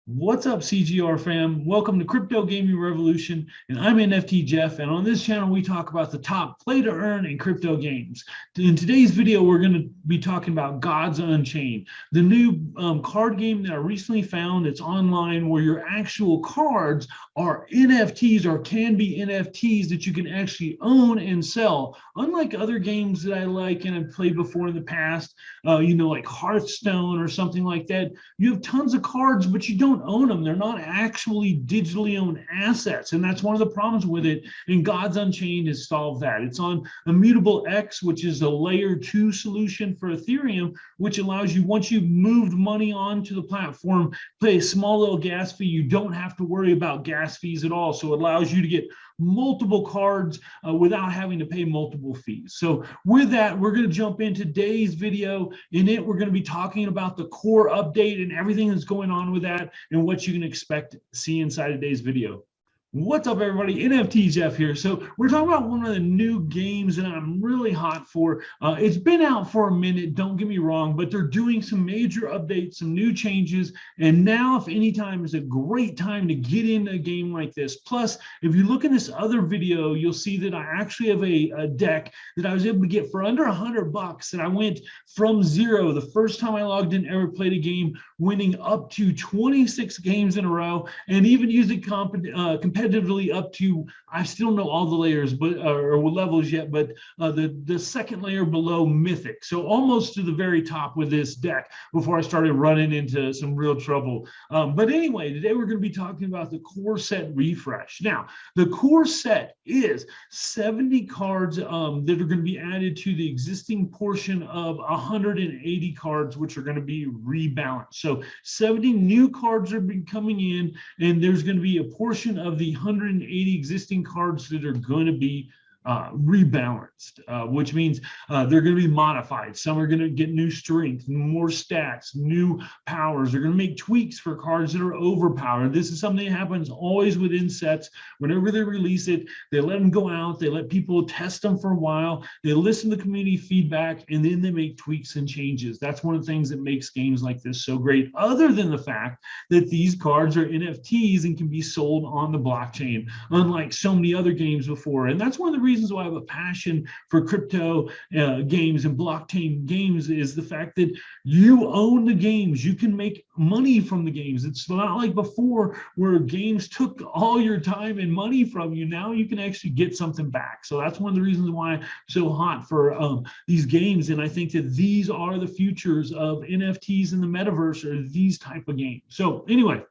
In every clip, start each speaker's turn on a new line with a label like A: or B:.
A: What's up, CGR fam? Welcome to Crypto Gaming Revolution, and I'm NFT Jeff, and on this channel we talk about the top play to earn in crypto games. In today's video, we're going to be talking about Gods Unchained, the new card game that I recently found. It's online where your actual cards are NFTs or can be NFTs that you can actually own and sell. Unlike other games that I like and I've played before in the past, like Hearthstone or something like that, you have tons of cards, but you don't own them. They're not actually digitally owned assets. And that's one of the problems with it. And Gods Unchained has solved that. It's on Immutable X, which is a layer 2 solution for Ethereum, which allows you, once you've moved money onto the platform, pay a small little gas fee. You don't have to worry about gas fees at all. So it allows you to get multiple cards without having to pay multiple fees. So with that, we're going to jump into today's video. In it, we're going to be talking about the core update and everything that's going on with that and what you can expect to see inside today's video. What's up, everybody? NFT Jeff here. So we're talking about one of the new games that I'm really hot for. It's been out for a minute, don't get me wrong, but they're doing some major updates, some new changes, and now, if any time, is a great time to get into a game like this. Plus, if you look in this other video, you'll see that I actually have a deck that I was able to get for under $100, and I went from zero the first time I logged in, ever played a game, winning up to 26 games in a row, and even using competitively up to, I still know all the layers, but or levels yet, but the second layer below Mythic. So almost to the very top with this deck before I started running into some real trouble. But anyway, today we're going to be talking about the core set refresh. Now, the core set is 70 cards that are going to be added to the existing portion of 180 cards, which are going to be rebalanced. So 70 new cards are coming in, and there's going to be a portion of the 180 existing cards that are going to be rebalanced, which means they're going to be modified. Some are going to get new strength, more stats, new powers. They're going to make tweaks for cards that are overpowered. This is something that happens always within sets. Whenever they release it, they let them go out, they let people test them for a while, they listen to community feedback, and then they make tweaks and changes. That's one of the things that makes games like this so great, other than the fact that these cards are NFTs and can be sold on the blockchain, unlike so many other games before. And that's one of the reasons why I have a passion for crypto games and blockchain games, is the fact that you own the games. You can make money from the games. It's not like before where games took all your time and money from you. Now you can actually get something back. So that's one of the reasons why I'm so hot for these games. And I think that these are the futures of NFTs in the metaverse, or these type of games. So anyway,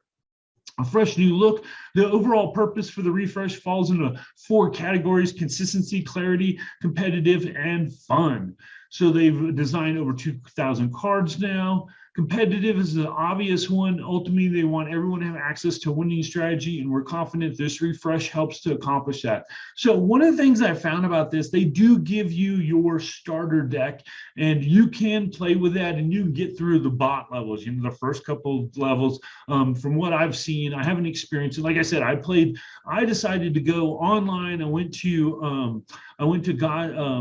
A: a fresh new look. The overall purpose for the refresh falls into 4 categories: consistency, clarity, competitive, and fun. So they've designed over 2,000 cards now. Competitive is the obvious one. Ultimately, they want everyone to have access to a winning strategy, and we're confident this refresh helps to accomplish that. So one of the things I found about this, they do give you your starter deck, and you can play with that, and you can get through the bot levels, the first couple of levels. From what I've seen, I haven't experienced it. Like I said, I decided to go online. I went to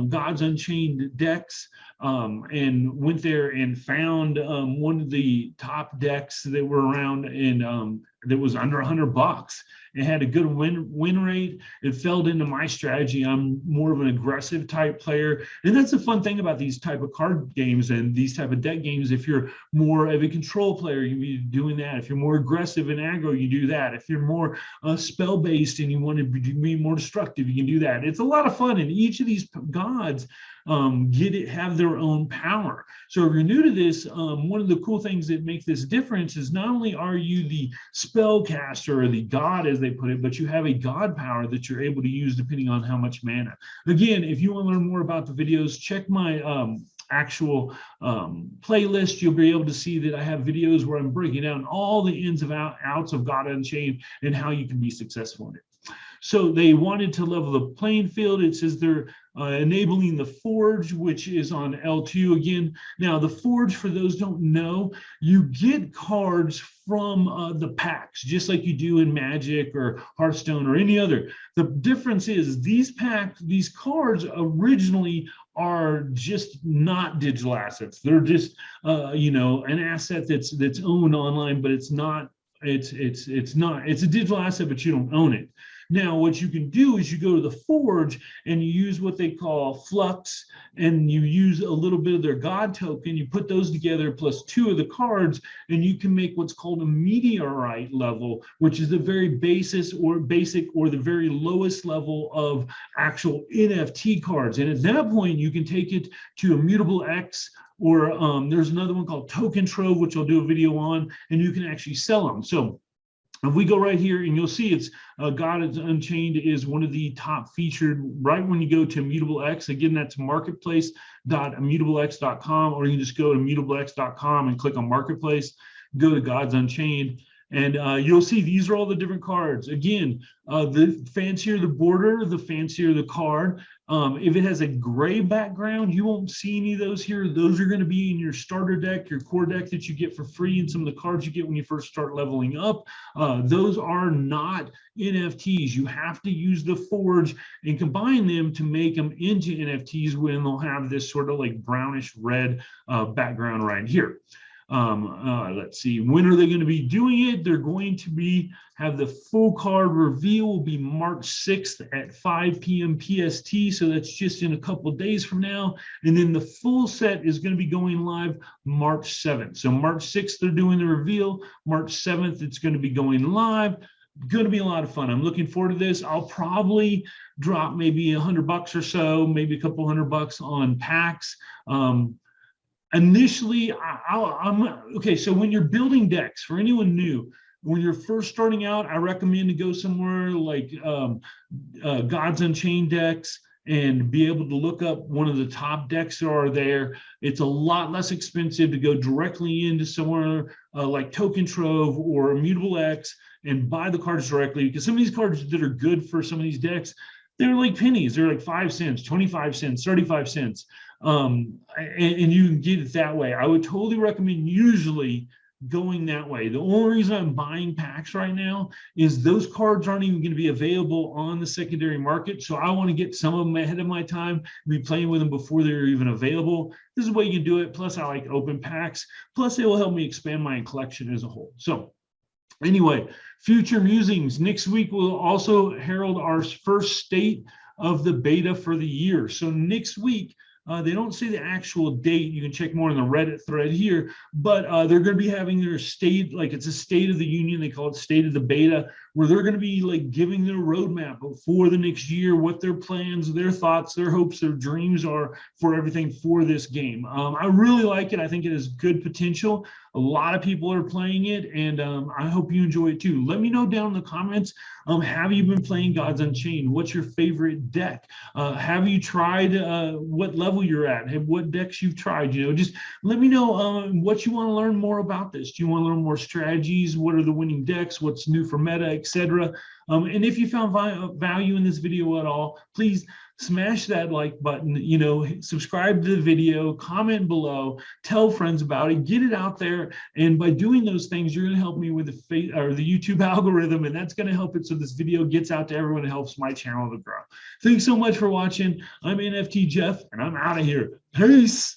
A: Gods Unchained decks, and went there and found one of the top decks that were around, and that was under $100. It had a good win rate. It fell into my strategy. I'm more of an aggressive type player, and that's the fun thing about these type of card games and these type of deck games. If you're more of a control player, you be doing that. If you're more aggressive and aggro, you do that. If you're more spell based and you want to be more destructive, you can do that. It's a lot of fun, and each of these gods have their own power. So if you're new to this, one of the cool things that make this difference is not only are you the spellcaster, or the god as they put it, but you have a god power that you're able to use depending on how much mana. Again, if you want to learn more about the videos, check my actual playlist. You'll be able to see that I have videos where I'm breaking down all the ins and outs of God Unchained and how you can be successful in it. So they wanted to level the playing field. It says they're enabling the Forge, which is on L2 again. Now, the Forge, for those who don't know, you get cards from the packs, just like you do in Magic or Hearthstone or any other. The difference is these cards originally are just not digital assets. They're just, an asset that's owned online, but it's not it's a digital asset, but you don't own it. Now, what you can do is you go to the Forge and you use what they call Flux, and you use a little bit of their God token. You put those together plus 2 of the cards, and you can make what's called a meteorite level, which is the very basic or the very lowest level of actual NFT cards. And at that point, you can take it to Immutable X, or there's another one called Token Trove, which I'll do a video on, and you can actually sell them. So if we go right here, and you'll see it's Gods Unchained is one of the top featured right when you go to Immutable X. Again, that's marketplace.immutablex.com, or you can just go to immutablex.com and click on Marketplace, go to Gods Unchained, and you'll see these are all the different cards. Again, the fancier the border, the fancier the card. If it has a gray background, you won't see any of those here. Those are going to be in your starter deck, your core deck that you get for free, and some of the cards you get when you first start leveling up. Those are not NFTs. You have to use the Forge and combine them to make them into NFTs, when they'll have this sort of like brownish red background right here. Let's see, when are they going to be doing it? They're going to have the full card reveal will be March 6th at 5 p.m. PST, so that's just in a couple of days from now. And then the full set is going to be going live March 7th. So March 6th they're doing the reveal, March 7th it's going to be going live. Going to be a lot of fun. I'm looking forward to this. I'll probably drop maybe $100 or so, maybe a couple $100 on packs. Initially, I'm okay. So when you're building decks, for anyone new, when you're first starting out, I recommend to go somewhere like Gods Unchained decks and be able to look up one of the top decks that are there. It's a lot less expensive to go directly into somewhere like Token Trove or Immutable X and buy the cards directly, because some of these cards that are good for some of these decks, they're like pennies. They're like 5 cents, 25 cents, 35 cents. And you can get it that way. I would totally recommend usually going that way. The only reason I'm buying packs right now is those cards aren't even going to be available on the secondary market. So I want to get some of them ahead of my time, be playing with them before they're even available. This is the way you can do it. Plus, I like open packs. Plus, it will help me expand my collection as a whole. So anyway, future musings. Next week will also herald our first state of the beta for the year. So next week, they don't say the actual date. You can check more in the Reddit thread here, but they're going to be having their state, like it's a state of the union. They call it state of the beta, where they're going to be like giving their roadmap for the next year, what their plans, their thoughts, their hopes, their dreams are for everything for this game. I really like it. I think it has good potential. A lot of people are playing it, and I hope you enjoy it too. Let me know down in the comments, have you been playing Gods Unchained? What's your favorite deck? Have you tried what level you're at? What decks you've tried? You know, just let me know what you want to learn more about this. Do you want to learn more strategies? What are the winning decks? What's new for meta, etc.? And if you found value in this video at all, please smash that like button, you know, subscribe to the video, comment below, tell friends about it, get it out there. And by doing those things, you're going to help me with the YouTube algorithm, and that's going to help it so this video gets out to everyone and helps my channel to grow. Thanks so much for watching. I'm NFT Jeff, and I'm out of here. Peace.